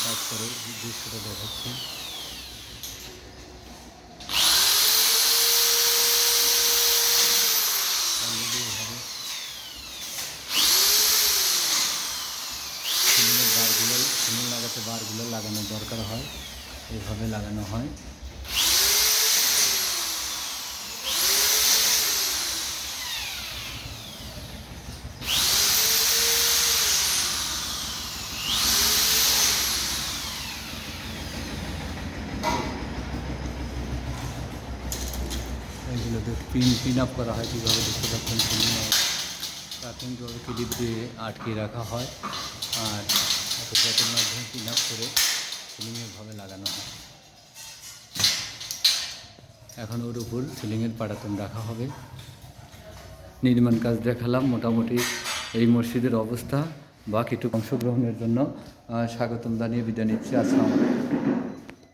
কাজ করে দৃশ্যটা দেখাচ্ছি। সিলিংয়ের বারগুলো, সিলিং লাগাতে বারগুলো লাগানোর দরকার হয়, এইভাবে লাগানো হয়। এইগুলোতে পিন আপ করা হয়, কীভাবে দেখতে পাচ্ছেন। প্রাথমিকভাবে ক্লিপ দিয়ে আটকে রাখা হয়, আর একটা জ্যাকের মাধ্যমে পিন আপ করে সিলিংয়েরভাবে লাগানো হয়। এখন ওর উপর সিলিংয়ের পাটাতন রাখা হবে। নির্মাণ কাজ দেখালাম মোটামুটি এই মসজিদের অবস্থা। বাকিটুকু অংশগ্রহণের জন্য স্বাগতম জানিয়ে বিদায় নিচ্ছি। আসসালামু আলাইকুম।